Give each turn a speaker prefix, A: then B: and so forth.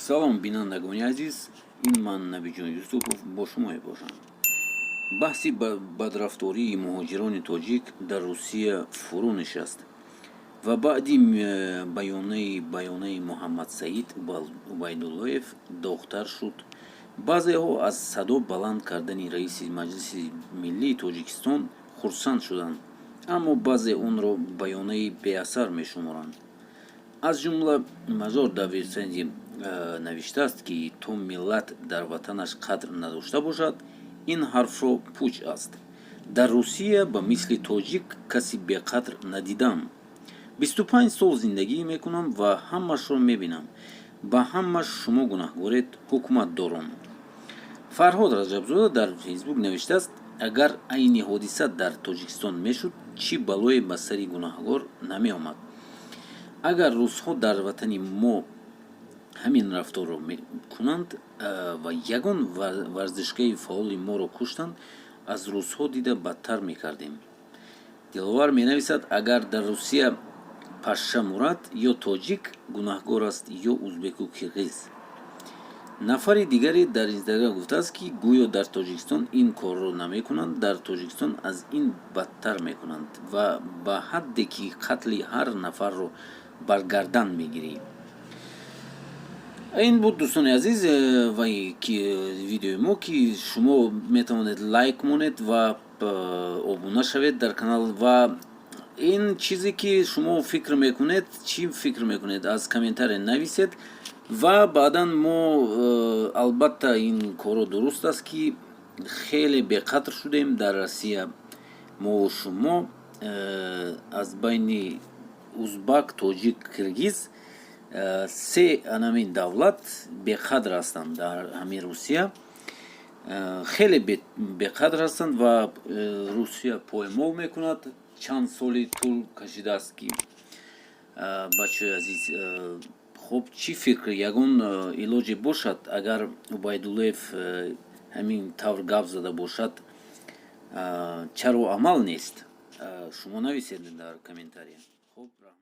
A: Салом бинандагони азиз, ин ман Набиҷон Юсупов бо шумо мебошам. Баҳси бадрафтории муҳоҷирони тоҷик дар Русия фурӯ нишаст ва баъди баёнаи Муҳаммад Саид Убайдуллоев дохтар шуд. Баъзеҳо аз садо баланд кардани раиси Маҷлиси Миллии Тоҷикистон хурсанд шуданд, аммо баъзе онро баёнаи беасар мешуморанд. аз ҷумла Мазор дар вебсайти навиштааст, ки то миллат дар ватанаш қадр надошта бошад, ин ҳарфро пуч аст. Дар Русия ба мисли тоҷик каси беқадр надидам. 25 сол зиндагӣ мекунам ва ҳамашро мебинам. Ба ҳамаш шумо гунаҳгоред, ҳукуматдорон. Фарҳод Раҷабзода дар фейсбук навиштааст, агар айни ҳодиса дар Тоҷикистон мешуд, чӣ балое ба сари гунаҳгор намеомад. агар русҳо дар ватани мо ҳамин рафторро кунанд ва ягон варзишгаи фаъоли моро куштанд, аз русҳо дида бадтар мекардем. Диловар менависад, агар дар Русия Пашша Мурад ё тоҷик гунаҳгор аст, ё узбеку қирғиз. Нафари дигаре дар Инстаграм гуфтааст, ки гӯё дар Тоҷикистон ин корро намекунанд, дар Тоҷикистон аз ин бадтар мекунанд ва ба ҳадде ки қатли ҳар нафарро бар гардан мегирӣ. ин буд дӯстони азиз видеои мо, ки шумо метавонед лайк монед ва обуна шавед дар канал ва ин чизе ки шумо фикр мекунед, чӣ фикр мекунед, аз комментария нависед ва баъдан мо албатта ин коро дуруст аст, ки хеле беқадр шудем дар Россия. Мо шумо аз байни узбак, тоҷик, қирғиз се анамин давлат беқадр ҳастанд дар ҳамин Русия. Хеле беқадр ҳастанд ва Русия поймол мекунад. Чанд соли тӯл кашидааст, ки бачаҳои азиз, хуб чӣ фикр, ягон илоҷе бошад, агар Убайдуллоев ҳамин тавр гап зада бошад, чаро амал нест? Шумо нависед дар комментария. Хуб, раҳмат.